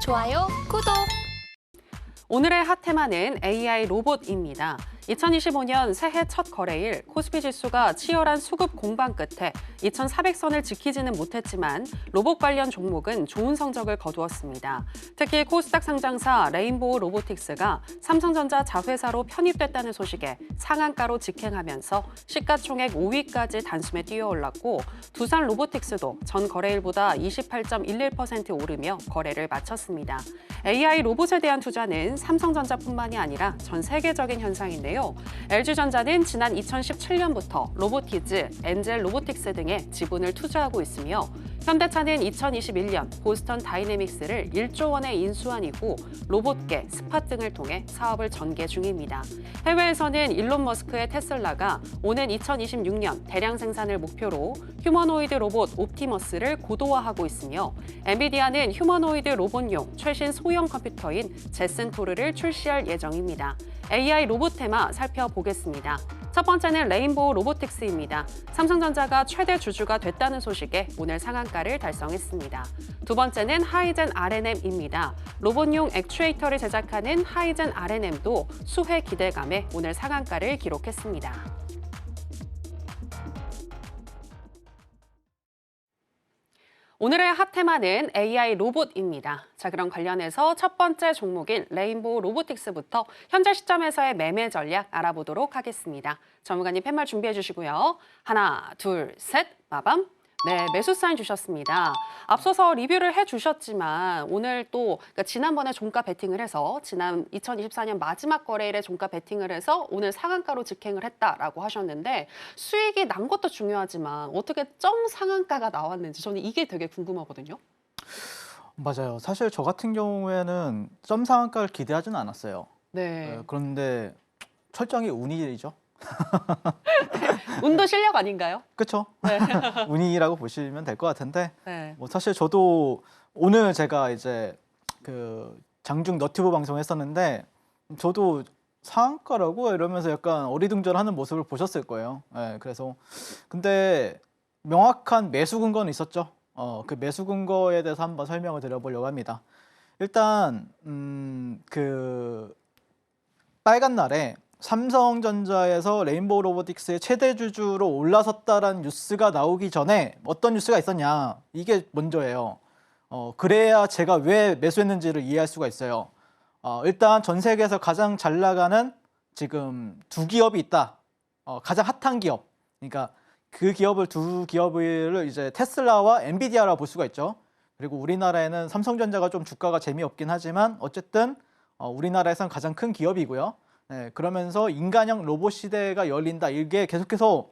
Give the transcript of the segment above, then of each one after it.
좋아요, 구독! 오늘의 핫테마는 AI 로봇입니다. 2025년 새해 첫 거래일 코스피 지수가 치열한 수급 공방 끝에 2,400선을 지키지는 못했지만 로봇 관련 종목은 좋은 성적을 거두었습니다. 특히 코스닥 상장사 레인보우 로보틱스가 삼성전자 자회사로 편입됐다는 소식에 상한가로 직행하면서 시가총액 5위까지 단숨에 뛰어올랐고 두산 로보틱스도 전 거래일보다 28.11% 오르며 거래를 마쳤습니다. AI 로봇에 대한 투자는 삼성전자뿐만이 아니라 전 세계적인 현상인데요. LG전자는 지난 2017년부터 로보티즈, 엔젤 로보틱스 등에 지분을 투자하고 있으며 현대차는 2021년 보스턴 다이내믹스를 1조 원에 인수한 이후 로봇계, 스팟 등을 통해 사업을 전개 중입니다. 해외에서는 일론 머스크의 테슬라가 오는 2026년 대량 생산을 목표로 휴머노이드 로봇 옵티머스를 고도화하고 있으며 엔비디아는 휴머노이드 로봇용 최신 소형 컴퓨터인 제슨토르를 출시할 예정입니다. AI 로봇 테마 살펴보겠습니다. 첫 번째는 레인보우 로보틱스입니다. 삼성전자가 최대 주주가 됐다는 소식에 오늘 상한가를 달성했습니다. 두 번째는 하이젠 R&M입니다. 로봇용 액추에이터를 제작하는 하이젠 R&M도 수혜 기대감에 오늘 상한가를 기록했습니다. 오늘의 핫테마는 AI 로봇입니다. 자, 그럼 관련해서 첫 번째 종목인 레인보우 로보틱스부터 현재 시점에서의 매매 전략 알아보도록 하겠습니다. 전문가님 팻말 준비해 주시고요. 하나, 둘, 셋, 마밤. 네, 매수 사인 주셨습니다. 앞서서 리뷰를 해주셨지만 오늘 또 그러니까 지난번에 종가 베팅을 해서 지난 2024년 마지막 거래일에 종가 베팅을 해서 오늘 상한가로 직행을 했다라고 하셨는데 수익이 난 것도 중요하지만 어떻게 점 상한가가 나왔는지 저는 이게 되게 궁금하거든요. 맞아요. 사실 저 같은 경우에는 점 상한가를 기대하지는 않았어요. 네. 그런데 철저하게 운이죠. 운도 실력 아닌가요? 그렇죠. 네. 운이라고 보시면 될 것 같은데 네. 뭐 사실 저도 오늘 제가 이제 그 장중 너튜브 방송했었는데 저도 상한가라고 이러면서 약간 어리둥절하는 모습을 보셨을 거예요. 네, 그래서 근데 명확한 매수 근거는 있었죠. 그 매수 근거에 대해서 한번 설명을 드려보려고 합니다. 일단 그 빨간 날에 삼성전자에서 레인보우 로보틱스의 최대 주주로 올라섰다라는 뉴스가 나오기 전에 어떤 뉴스가 있었냐, 이게 먼저예요. 그래야 제가 왜 매수했는지를 이해할 수가 있어요. 일단 전 세계에서 가장 잘 나가는 지금 두 기업이 있다. 가장 핫한 기업. 그러니까 그 기업을 두 기업을 이제 테슬라와 엔비디아라고 볼 수가 있죠. 그리고 우리나라에는 삼성전자가 좀 주가가 재미없긴 하지만 어쨌든 우리나라에선 가장 큰 기업이고요. 네, 그러면서 인간형 로봇 시대가 열린다. 이게 계속해서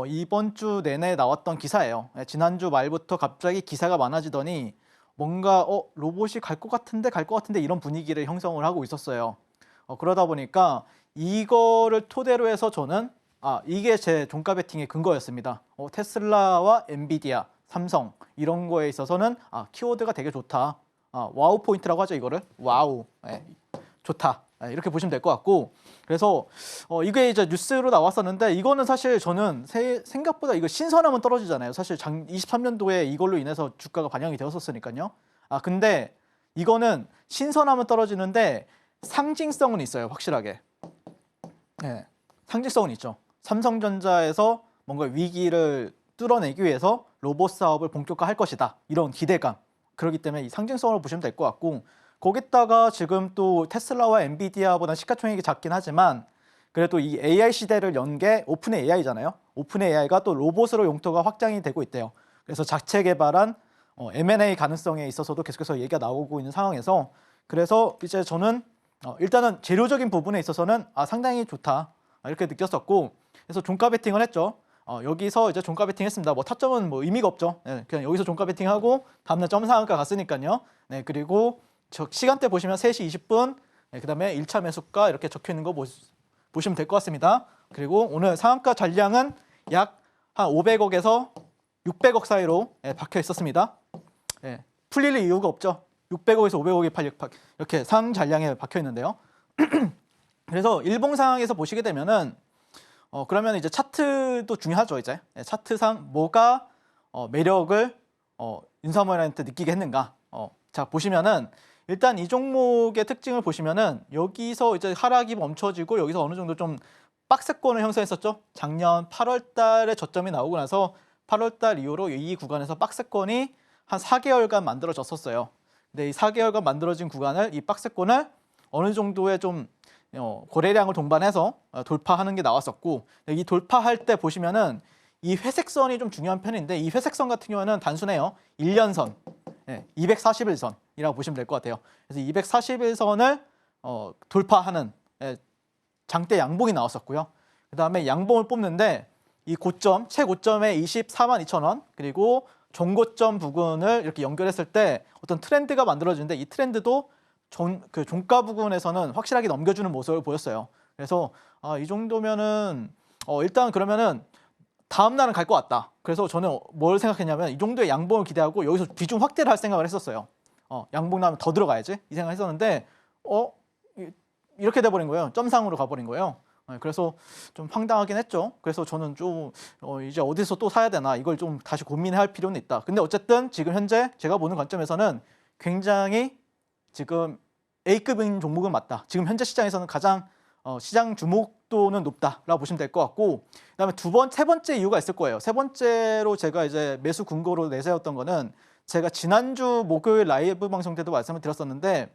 이번 주 내내 나왔던 기사예요. 네, 지난주 말부터 갑자기 기사가 많아지더니 뭔가 로봇이 갈 것 같은데 이런 분위기를 형성을 하고 있었어요. 그러다 보니까 이거를 토대로 해서 저는 이게 제 종가 베팅의 근거였습니다. 테슬라와 엔비디아, 삼성 이런 거에 있어서는 키워드가 되게 좋다. 와우 포인트라고 하죠. 이거를 와우. 네, 좋다. 이렇게 보시면 될 것 같고, 그래서 이게 이제 뉴스로 나왔었는데 이거는 사실 저는 생각보다 이거 신선하면 떨어지잖아요. 사실 23년도에 이걸로 인해서 주가가 반영이 되었었으니까요. 근데 이거는 신선하면 떨어지는데 상징성은 있어요. 확실하게. 네, 상징성은 있죠. 삼성전자에서 뭔가 위기를 뚫어내기 위해서 로봇 사업을 본격화할 것이다. 이런 기대감. 그렇기 때문에 이 상징성으로 보시면 될 것 같고, 거기다가 지금 또 테슬라와 엔비디아보다 시가총액이 작긴 하지만 그래도 이 AI 시대를 연 게 오픈 AI잖아요. 오픈 AI가 또 로봇으로 용도가 확장이 되고 있대요. 그래서 자체 개발한 M&A 가능성에 있어서도 계속해서 얘기가 나오고 있는 상황에서, 그래서 이제 저는 일단은 재료적인 부분에 있어서는 상당히 좋다 이렇게 느꼈었고, 그래서 종가 베팅을 했죠. 여기서 이제 종가 베팅 했습니다. 뭐 타점은 뭐 의미가 없죠. 네, 그냥 여기서 종가 베팅하고 다음날 점 상한가 갔으니까요. 네, 그리고 시간대 보시면 3시 20분, 네, 그 다음에 1차 매수가 이렇게 적혀 있는 거 보시면 될 것 같습니다. 그리고 오늘 상한가 잔량은 약 한 500억에서 600억 사이로 박혀 있었습니다. 네, 풀릴 이유가 없죠. 600억에서 500억이 이렇게 상 잔량에 박혀 있는데요. 그래서 일봉 상황에서 보시게 되면은 그러면 이제 차트도 중요하죠. 이제 차트상 뭐가 매력을 윤석열한테 느끼게 했는가. 자 보시면은 일단 이 종목의 특징을 보시면은 여기서 이제 하락이 멈춰지고 여기서 어느 정도 좀 박스권을 형성했었죠. 작년 8월 달에 저점이 나오고 나서 8월 달 이후로 이 구간에서 박스권이 한 4개월간 만들어졌었어요. 근데 이 4개월간 만들어진 구간을 이 박스권을 어느 정도의 좀 거래량을 동반해서 돌파하는 게 나왔었고, 이 돌파할 때 보시면은 이 회색선이 좀 중요한 편인데 이 회색선 같은 경우는 단순해요. 1년선, 241선이라고 보시면 될 것 같아요. 그래서 241선을 돌파하는 장대 양봉이 나왔었고요. 그 다음에 양봉을 뽑는데 이 고점, 최고점에 24만 2천 원, 그리고 종고점 부근을 이렇게 연결했을 때 어떤 트렌드가 만들어지는데 이 트렌드도 그 종가 부근에서는 확실하게 넘겨주는 모습을 보였어요. 그래서 이 정도면은 일단 그러면은 다음 날은 갈 것 같다. 그래서 저는 뭘 생각했냐면 이 정도의 양봉을 기대하고 여기서 비중 확대를 할 생각을 했었어요. 양봉 나면 더 들어가야지 이 생각했었는데 이렇게 돼버린 거예요. 점상으로 가버린 거예요. 그래서 좀 황당하긴 했죠. 그래서 저는 좀 이제 어디서 또 사야 되나 이걸 좀 다시 고민할 필요는 있다. 근데 어쨌든 지금 현재 제가 보는 관점에서는 굉장히 지금 A급인 종목은 맞다. 지금 현재 시장에서는 가장 시장 주목도는 높다라고 보시면 될 것 같고, 그다음에 세 번째 이유가 있을 거예요. 세 번째로 제가 이제 매수 근거로 내세웠던 거는 제가 지난주 목요일 라이브 방송 때도 말씀을 드렸었는데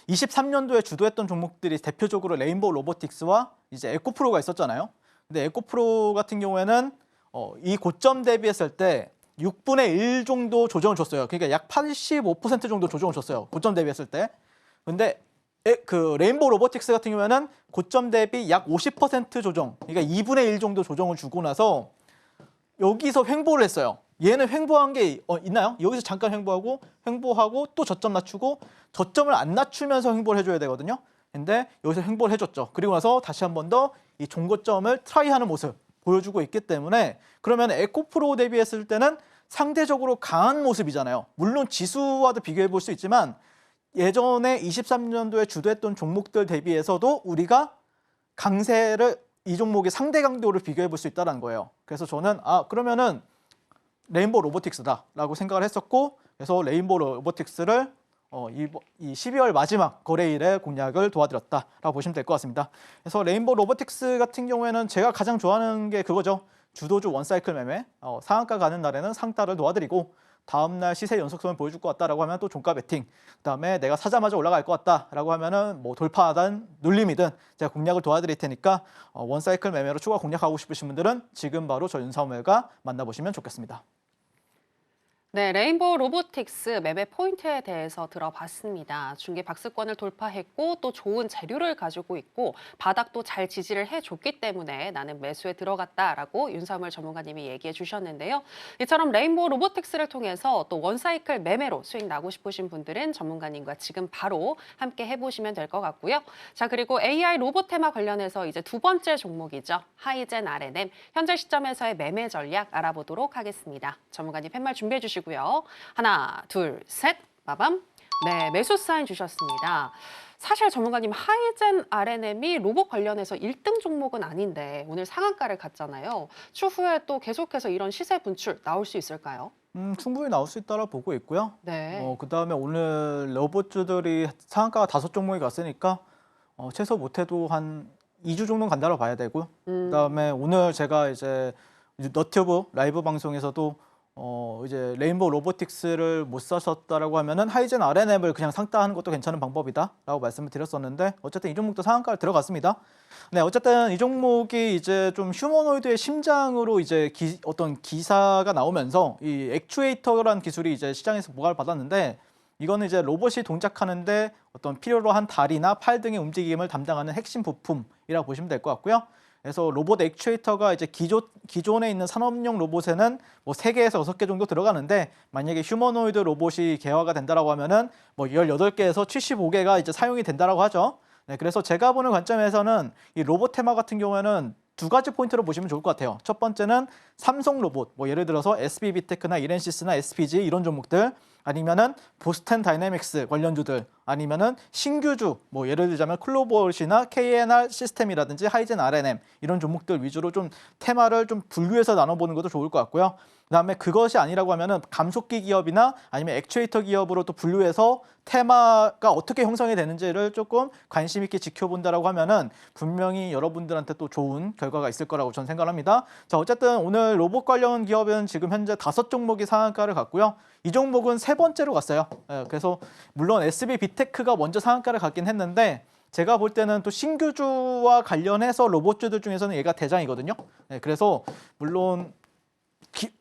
23년도에 주도했던 종목들이 대표적으로 레인보우 로보틱스와 이제 에코프로가 있었잖아요. 근데 에코프로 같은 경우에는 이 고점 대비했을 때 6분의 1 정도 조정을 줬어요. 그러니까 약 85% 정도 조정을 줬어요. 고점 대비했을 때. 근데 그 레인보우 로보틱스 같은 경우에는 고점 대비 약 50% 조정, 그러니까 2분의 1 정도 조정을 주고 나서 여기서 횡보를 했어요. 얘는 횡보한 게 있나요? 여기서 잠깐 횡보하고 또 저점 낮추고 저점을 안 낮추면서 횡보를 해줘야 되거든요. 근데 여기서 횡보를 해줬죠. 그리고 나서 다시 한 번 더 이 종고점을 트라이하는 모습 보여주고 있기 때문에 그러면 에코프로 대비했을 때는 상대적으로 강한 모습이잖아요. 물론 지수와도 비교해 볼 수 있지만 예전에 23년도에 주도했던 종목들 대비해서도 우리가 강세를 이 종목의 상대 강도를 비교해 볼 수 있다는 거예요. 그래서 저는 그러면은 레인보우 로보틱스다라고 생각을 했었고, 그래서 레인보우 로보틱스를 이 12월 마지막 거래일에 공략을 도와드렸다라고 보시면 될 것 같습니다. 그래서 레인보우 로보틱스 같은 경우에는 제가 가장 좋아하는 게 그거죠. 주도주 원사이클 매매, 상한가 가는 날에는 상따를 도와드리고 다음날 시세 연속성을 보여줄 것 같다라고 하면 또 종가 베팅, 그다음에 내가 사자마자 올라갈 것 같다라고 하면은 뭐 돌파하든 눌림이든 제가 공략을 도와드릴 테니까 원사이클 매매로 추가 공략하고 싶으신 분들은 지금 바로 저 윤사무엘과 만나보시면 좋겠습니다. 네, 레인보우 로보틱스 매매 포인트에 대해서 들어봤습니다. 중계 박스권을 돌파했고 또 좋은 재료를 가지고 있고 바닥도 잘 지지를 해줬기 때문에 나는 매수에 들어갔다라고 윤사무엘 전문가님이 얘기해 주셨는데요. 이처럼 레인보우 로보틱스를 통해서 또 원사이클 매매로 수익 나고 싶으신 분들은 전문가님과 지금 바로 함께 해보시면 될 것 같고요. 자, 그리고 AI 로봇 테마 관련해서 이제 두 번째 종목이죠. 하이젠 R&M 현재 시점에서의 매매 전략 알아보도록 하겠습니다. 전문가님 팻말 준비해 주시고 하나, 둘, 셋, 빠밤. 네, 매수 사인 주셨습니다. 사실 전문가님 하이젠 R&M이 로봇 관련해서 1등 종목은 아닌데 오늘 상한가를 갔잖아요. 추후에 또 계속해서 이런 시세 분출 나올 수 있을까요? 충분히 나올 수 있다고 보고 있고요. 네. 그다음에 오늘 로봇주들이 상한가가 5종목이 갔으니까 최소 못해도 한 2주 정도는 간다고 봐야 되고요. 그다음에 오늘 제가 이제 너튜브 라이브 방송에서도 이제 레인보우 로보틱스를 못 사셨다라고 하면은 하이젠 R&M을 그냥 상따하는 것도 괜찮은 방법이다라고 말씀을 드렸었는데 어쨌든 이 종목도 상한가를 들어갔습니다. 네, 어쨌든 이 종목이 이제 좀 휴머노이드의 심장으로 이제 어떤 기사가 나오면서 이 액추에이터라는 기술이 이제 시장에서 보강을 받았는데 이거는 이제 로봇이 동작하는데 어떤 필요로 한 다리나 팔 등의 움직임을 담당하는 핵심 부품이라고 보시면 될 것 같고요. 그래서 로봇 액추에이터가 이제 기존에 있는 산업용 로봇에는 뭐 3개에서 6개 정도 들어가는데 만약에 휴머노이드 로봇이 개화가 된다라고 하면은 뭐 18개에서 75개가 이제 사용이 된다라고 하죠. 네, 그래서 제가 보는 관점에서는 이 로봇 테마 같은 경우에는 2가지 포인트로 보시면 좋을 것 같아요. 첫 번째는 삼성 로봇, 뭐 예를 들어서 SB비테크나 이렌시스나 SPG 이런 종목들, 아니면은 보스턴 다이내믹스 관련주들, 아니면은 신규주, 뭐 예를 들자면 클로버홀이나 KNR 시스템이라든지 하이젠 R&M 이런 종목들 위주로 좀 테마를 좀 분류해서 나눠보는 것도 좋을 것 같고요. 그다음에 그것이 아니라고 하면은 감속기 기업이나 아니면 액추에이터 기업으로 또 분류해서 테마가 어떻게 형성이 되는지를 조금 관심 있게 지켜본다라고 하면은 분명히 여러분들한테 또 좋은 결과가 있을 거라고 저는 생각합니다. 자, 어쨌든 오늘 로봇 관련 기업은 지금 현재 5종목이 상한가를 갔고요. 이 종목은 세 번째로 갔어요. 그래서 물론 SB 비테크가 먼저 상한가를 갔긴 했는데 제가 볼 때는 또 신규주와 관련해서 로봇주들 중에서는 얘가 대장이거든요. 그래서 물론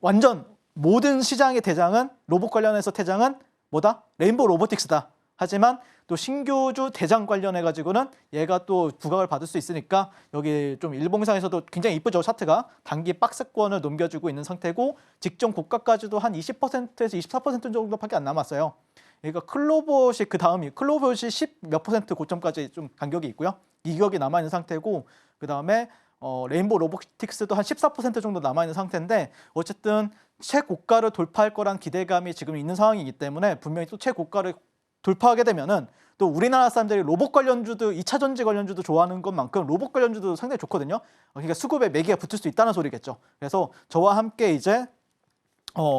완전 모든 시장의 대장은 로봇 관련해서 대장은 뭐다? 레인보우 로보틱스다. 하지만 또 신규주 대장 관련해 가지고는 얘가 또 부각을 받을 수 있으니까 여기 좀 일봉상에서도 굉장히 이쁘죠, 차트가. 단기 박스권을 넘겨주고 있는 상태고 직전 고가까지도 한 20%에서 24% 정도밖에 안 남았어요. 그러니까 클로버시 그 다음이 클로버시 10 몇 % 고점까지 좀 간격이 있고요. 이격이 남아 있는 상태고 그다음에 레인보우 로보틱스도 한 14% 정도 남아있는 상태인데 어쨌든 최고가를 돌파할 거란 기대감이 지금 있는 상황이기 때문에 분명히 또 최고가를 돌파하게 되면은 또 우리나라 사람들이 로봇 관련주도 2차 전지 관련주도 좋아하는 것만큼 로봇 관련주도 상당히 좋거든요. 그러니까 수급에 매기가 붙을 수 있다는 소리겠죠. 그래서 저와 함께 이제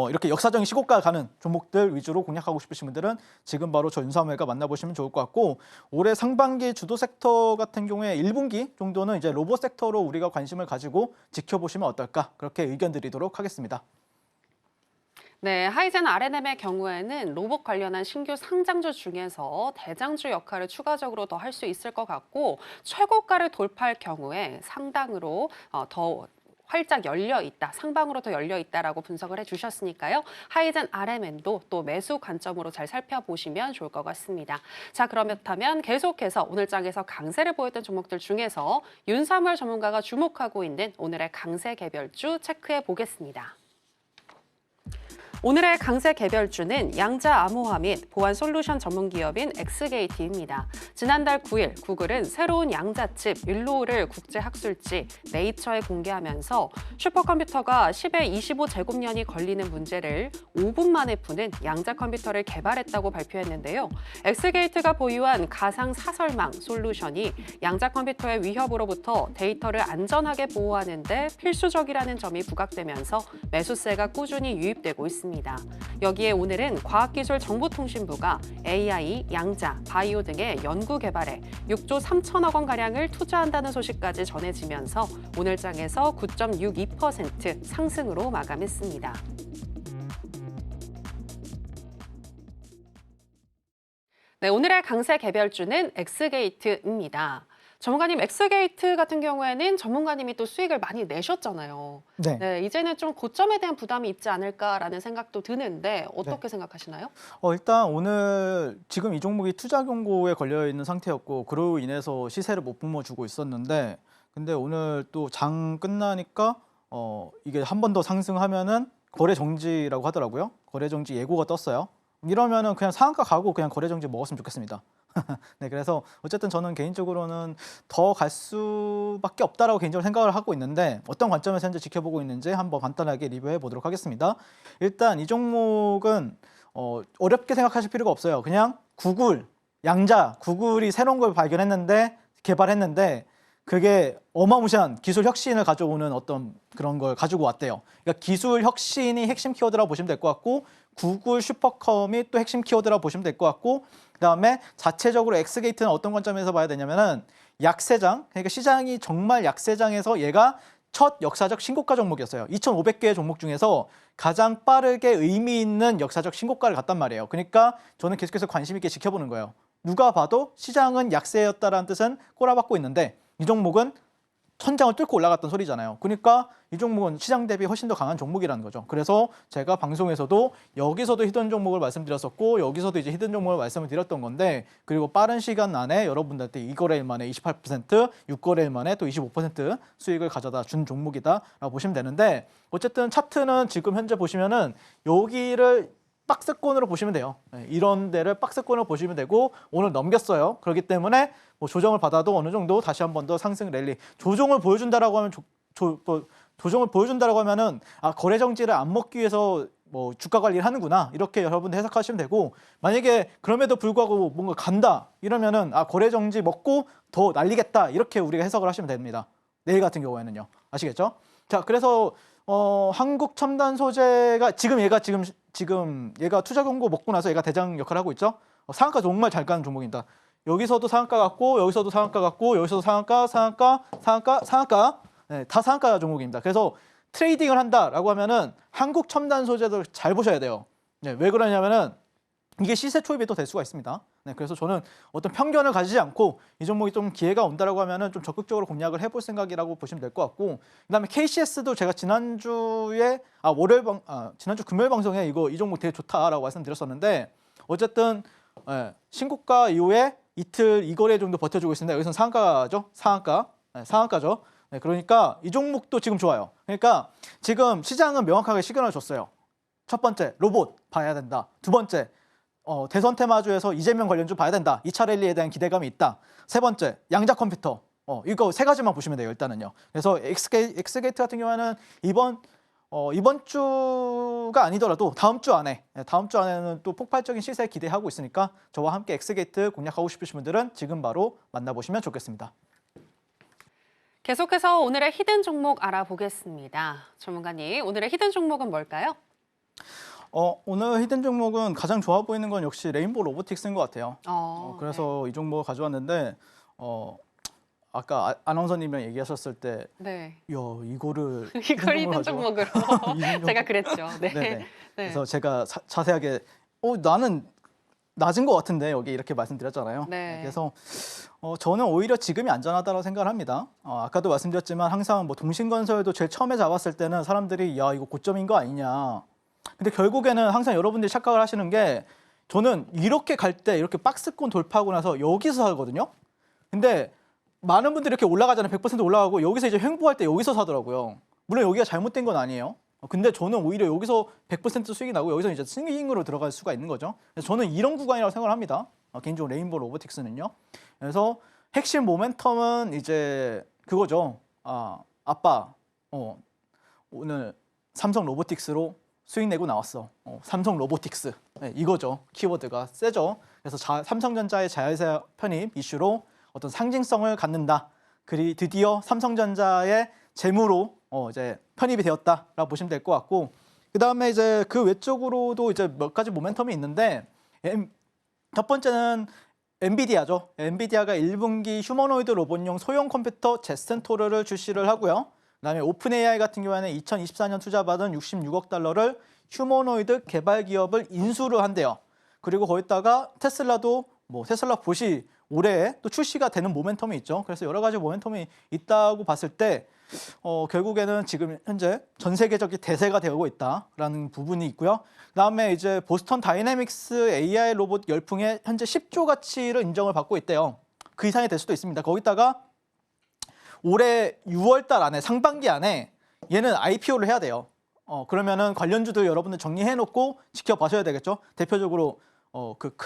이렇게 역사적인 시고가 가는 종목들 위주로 공략하고 싶으신 분들은 지금 바로 저 윤사무엘과 만나보시면 좋을 것 같고 올해 상반기 주도 섹터 같은 경우에 1분기 정도는 이제 로봇 섹터로 우리가 관심을 가지고 지켜보시면 어떨까 그렇게 의견 드리도록 하겠습니다. 네, 하이젠 R&M의 경우에는 로봇 관련한 신규 상장주 중에서 대장주 역할을 추가적으로 더 할 수 있을 것 같고 최고가를 돌파할 경우에 상당으로 더 활짝 열려 있다, 상방으로 더 열려 있다라고 분석을 해주셨으니까요. 하이젠 RMN도 또 매수 관점으로 잘 살펴보시면 좋을 것 같습니다. 자, 그렇다면 계속해서 오늘 장에서 강세를 보였던 종목들 중에서 윤사무엘 전문가가 주목하고 있는 오늘의 강세 개별주 체크해 보겠습니다. 오늘의 강세 개별주는 양자 암호화 및 보안 솔루션 전문 기업인 엑스게이트입니다. 지난달 9일 구글은 새로운 양자칩 윌로우를 국제학술지 네이처에 공개하면서 슈퍼컴퓨터가 10의 25제곱년이 걸리는 문제를 5분 만에 푸는 양자 컴퓨터를 개발했다고 발표했는데요. 엑스게이트가 보유한 가상 사설망 솔루션이 양자 컴퓨터의 위협으로부터 데이터를 안전하게 보호하는 데 필수적이라는 점이 부각되면서 매수세가 꾸준히 유입되고 있습니다. 여기에 오늘은 과학기술정보통신부가 AI, 양자, 바이오 등의 연구 개발에 6조 3천억 원가량을 투자한다는 소식까지 전해지면서 오늘 장에서 9.62% 상승으로 마감했습니다. 네, 오늘의 강세 개별주는 엑스게이트입니다. 전문가님, 엑스게이트 같은 경우에는 전문가님이 또 수익을 많이 내셨잖아요. 네. 네, 이제는 좀 고점에 대한 부담이 있지 않을까라는 생각도 드는데 어떻게 생각하시나요? 일단 오늘 지금 이 종목이 투자 경고에 걸려 있는 상태였고 그로 인해서 시세를 못 뿜어주고 있었는데 근데 오늘 또 장 끝나니까 이게 한 번 더 상승하면은 거래 정지라고 하더라고요. 거래 정지 예고가 떴어요. 이러면은 그냥 상한가 가고 그냥 거래 정지 먹었으면 좋겠습니다. 네, 그래서 어쨌든 저는 개인적으로는 더 갈 수밖에 없다라고 개인적으로 생각을 하고 있는데 어떤 관점에서 현재 지켜보고 있는지 한번 간단하게 리뷰해 보도록 하겠습니다. 일단 이 종목은 어렵게 생각하실 필요가 없어요. 그냥 구글, 양자, 구글이 새로운 걸 발견했는데 개발했는데 그게 어마무시한 기술 혁신을 가져오는 어떤 그런 걸 가지고 왔대요. 그러니까 기술 혁신이 핵심 키워드라고 보시면 될 것 같고 구글 슈퍼컴이 또 핵심 키워드라고 보시면 될 것 같고 그다음에 자체적으로 엑스게이트는 어떤 관점에서 봐야 되냐면은 약세장, 그러니까 시장이 정말 약세장에서 얘가 첫 역사적 신고가 종목이었어요. 2,500개의 종목 중에서 가장 빠르게 의미 있는 역사적 신고가를 갔단 말이에요. 그러니까 저는 계속해서 관심 있게 지켜보는 거예요. 누가 봐도 시장은 약세였다라는 뜻은 꼬라박고 있는데 이 종목은 천장을 뚫고 올라갔던 소리잖아요. 그러니까 이 종목은 시장 대비 훨씬 더 강한 종목이라는 거죠. 그래서 제가 방송에서도 여기서도 히든 종목을 말씀드렸었고 여기서도 이제 히든 종목을 말씀을 드렸던 건데 그리고 빠른 시간 안에 여러분들한테 2거래일 만에 28%, 6거래일 만에 또 25% 수익을 가져다 준 종목이다라고 보시면 되는데 어쨌든 차트는 지금 현재 보시면은 여기를 박스권으로 보시면 돼요. 이런 데를 박스권으로 보시면 되고 오늘 넘겼어요. 그렇기 때문에 뭐 조정을 받아도 어느 정도 다시 한 번 더 상승 랠리 조정을 보여준다라고 하면 조정을 보여준다라고 하면은 거래 정지를 안 먹기 위해서 뭐 주가 관리를 하는구나 이렇게 여러분들 해석하시면 되고 만약에 그럼에도 불구하고 뭔가 간다 이러면은 아 거래 정지 먹고 더 날리겠다 이렇게 우리가 해석을 하시면 됩니다. 내일 같은 경우에는요. 아시겠죠? 자 그래서 한국 첨단 소재가 지금 얘가 투자 경고 먹고 나서 얘가 대장 역할을 하고 있죠. 상한가 정말 잘 가는 종목입니다. 여기서도 상한가 같고 여기서도 상한가 같고 여기서도 상한가 네, 다 상한가 종목입니다. 그래서 트레이딩을 한다라고 하면은 한국 첨단 소재들 잘 보셔야 돼요. 네, 왜 그러냐면은 이게 시세 초입이 또 될 수가 있습니다. 네, 그래서 저는 어떤 편견을 가지지 않고 이 종목이 좀 기회가 온다라고 하면은 좀 적극적으로 공략을 해볼 생각이라고 보시면 될 것 같고, 그다음에 KCS도 제가 지난주에 지난주 금요일 방송에 이 종목 되게 좋다라고 말씀드렸었는데 어쨌든 신고가 이후에 이틀 2거래 정도 버텨주고 있습니다. 여기서는 상한가죠, 상한가죠. 네, 그러니까 이 종목도 지금 좋아요. 그러니까 지금 시장은 명확하게 시그널을 줬어요. 첫 번째 로봇 봐야 된다. 두 번째 대선 테마주에서 이재명 관련주 봐야 된다. 2차 랠리에 대한 기대감이 있다. 세 번째 양자 컴퓨터. 이거 세 가지만 보시면 돼요. 일단은요. 그래서 엑스게이트 같은 경우에는 이번 주가 아니더라도 다음 주 안에는 또 폭발적인 시세 기대하고 있으니까 저와 함께 엑스게이트 공략하고 싶으신 분들은 지금 바로 만나보시면 좋겠습니다. 계속해서 오늘의 히든 종목 알아보겠습니다. 전문가님, 오늘의 히든 종목은 뭘까요? 오늘 히든 종목은 가장 좋아 보이는 건 역시 레인보우 로보틱스인 것 같아요. 그래서 이 종목 가져왔는데 아까 아나운서님이랑 얘기하셨을 때 네. 야, 이거를 이걸 히든 종목으로 제가 그랬죠. 네. 네. 그래서 제가 자세하게 나는 낮은 것 같은데 여기 이렇게 말씀드렸잖아요. 네. 그래서 저는 오히려 지금이 안전하다고 생각을 합니다. 아까도 말씀드렸지만 항상 뭐 동신건설도 제일 처음에 잡았을 때는 사람들이 야 이거 고점인 거 아니냐. 근데 결국에는 항상 여러분들이 착각을 하시는 게 저는 이렇게 갈 때 이렇게 박스권 돌파하고 나서 여기서 사거든요. 근데 많은 분들이 이렇게 올라가잖아요. 100% 올라가고 여기서 이제 횡보할 때 여기서 사더라고요. 물론 여기가 잘못된 건 아니에요. 근데 저는 오히려 여기서 100% 수익이 나고 여기서 이제 스윙으로 들어갈 수가 있는 거죠. 그래서 저는 이런 구간이라고 생각을 합니다. 개인적으로 레인보우 로보틱스는요. 그래서 핵심 모멘텀은 이제 그거죠. 아빠 오늘 삼성 로보틱스로 수익 내고 나왔어. 삼성 로보틱스. 네, 이거죠. 키워드가 세죠. 그래서 삼성전자의 자회사 편입 이슈로 어떤 상징성을 갖는다. 드디어 삼성전자의 재무로 이제 편입이 되었다라고 보시면 될 것 같고, 그 다음에 이제 그 외적으로도 이제 몇 가지 모멘텀이 있는데 첫 번째는 엔비디아죠. 엔비디아가 1분기 휴머노이드 로봇용 소형 컴퓨터 제슨 토르를 출시를 하고요. 그다음에 오픈 AI 같은 경우에는 2024년 투자받은 66억 달러를 휴머노이드 개발 기업을 인수를 한대요. 그리고 거기다가 테슬라도 테슬라 봇이 올해 또 출시가 되는 모멘텀이 있죠. 그래서 여러 가지 모멘텀이 있다고 봤을 때 결국에는 지금 현재 전 세계적인 대세가 되고 있다라는 부분이 있고요. 그다음에 이제 보스턴 다이내믹스 AI 로봇 열풍에 현재 10조 가치를 인정을 받고 있대요. 그 이상이 될 수도 있습니다. 거기다가 올해 6월 달 안에 상반기 안에 얘는 IPO를 해야 돼요. 그러면은 관련주들 여러분들 정리해 놓고 지켜봐셔야 되겠죠. 대표적으로 그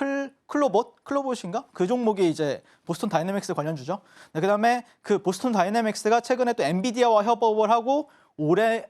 클로봇인가? 그 종목이 이제 보스턴 다이내믹스 관련주죠. 네, 그다음에 그 보스턴 다이내믹스가 최근에 또 엔비디아와 협업을 하고 올해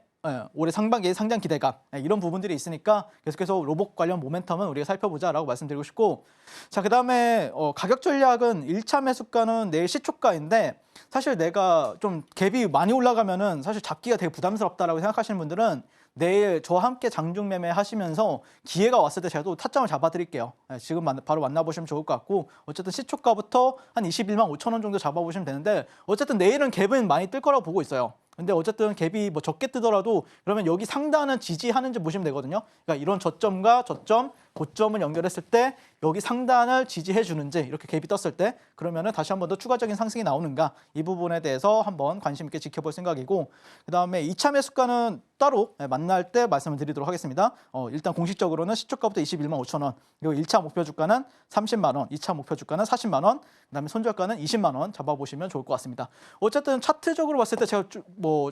상반기에 상장 기대감 이런 부분들이 있으니까 계속해서 로봇 관련 모멘텀은 우리가 살펴보자라고 말씀드리고 싶고, 자 그다음에 가격 전략은 1차 매수가는 내일 시초가인데 사실 내가 좀 갭이 많이 올라가면은 사실 잡기가 되게 부담스럽다라고 생각하시는 분들은 내일 저와 함께 장중 매매 하시면서 기회가 왔을 때 제가 또 타점을 잡아드릴게요. 지금 바로 만나보시면 좋을 것 같고, 어쨌든 시초가부터 한 21만 5천 원 정도 잡아보시면 되는데 어쨌든 내일은 갭은 많이 뜰 거라고 보고 있어요. 근데 어쨌든 갭이 적게 뜨더라도 그러면 여기 상단은 지지하는지 보시면 되거든요. 그러니까 이런 저점과 저점, 고점을 연결했을 때 여기 상단을 지지해 주는지 이렇게 갭이 떴을 때 그러면은 다시 한 번 더 추가적인 상승이 나오는가 이 부분에 대해서 한번 관심 있게 지켜볼 생각이고, 그다음에 2차 매수가는 따로 만날 때 말씀을 드리도록 하겠습니다. 일단 공식적으로는 시초가부터 21만 5천 원, 그리고 1차 목표 주가는 30만 원, 2차 목표 주가는 40만 원, 그다음에 손절가는 20만 원 잡아보시면 좋을 것 같습니다. 어쨌든 차트적으로 봤을 때 제가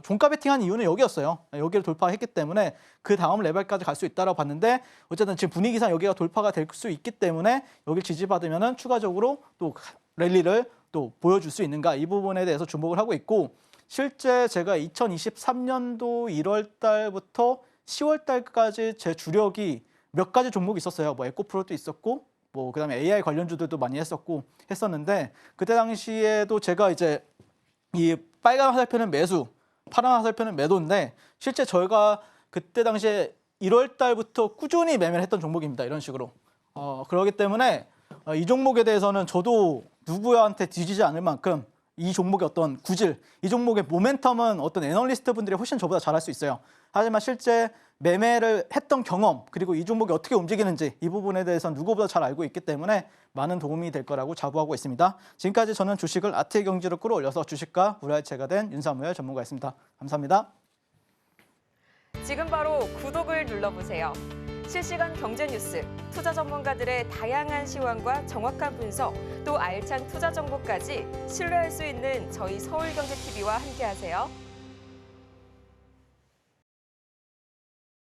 종가 베팅한 이유는 여기였어요. 여기를 돌파했기 때문에 그 다음 레벨까지 갈 수 있다라고 봤는데 어쨌든 지금 분위기상 여기가 돌파가 될 수 있기 때문에 여기를 지지받으면은 추가적으로 또 랠리를 또 보여줄 수 있는가 이 부분에 대해서 주목을 하고 있고, 실제 제가 2023년도 1월 달부터 10월 달까지 제 주력이 몇 가지 종목이 있었어요. 뭐 에코프로도 있었고 뭐 그다음에 AI 관련주들도 많이 했었는데 그때 당시에도 제가 이제 이 빨간 화살표는 매수, 파란 화살표는 매도인데 실제 저희가 그때 당시에 1월 달부터 꾸준히 매매를 했던 종목입니다. 이런 식으로. 그렇기 때문에 이 종목에 대해서는 저도 누구한테 뒤지지 않을 만큼 이 종목의 어떤 구질, 이 종목의 모멘텀은 어떤 애널리스트 분들이 훨씬 저보다 잘할 수 있어요. 하지만 실제 매매를 했던 경험, 그리고 이 종목이 어떻게 움직이는지 이 부분에 대해서는 누구보다 잘 알고 있기 때문에 많은 도움이 될 거라고 자부하고 있습니다. 지금까지 저는 주식을 아트의 경지로 끌어올려서 주식과 우라이체가 된 윤사무엘 전문가였습니다. 감사합니다. 지금 바로 구독을 눌러보세요. 실시간 경제 뉴스, 투자 전문가들의 다양한 시황과 정확한 분석, 또 알찬 투자 정보까지 신뢰할 수 있는 저희 서울경제TV와 함께하세요.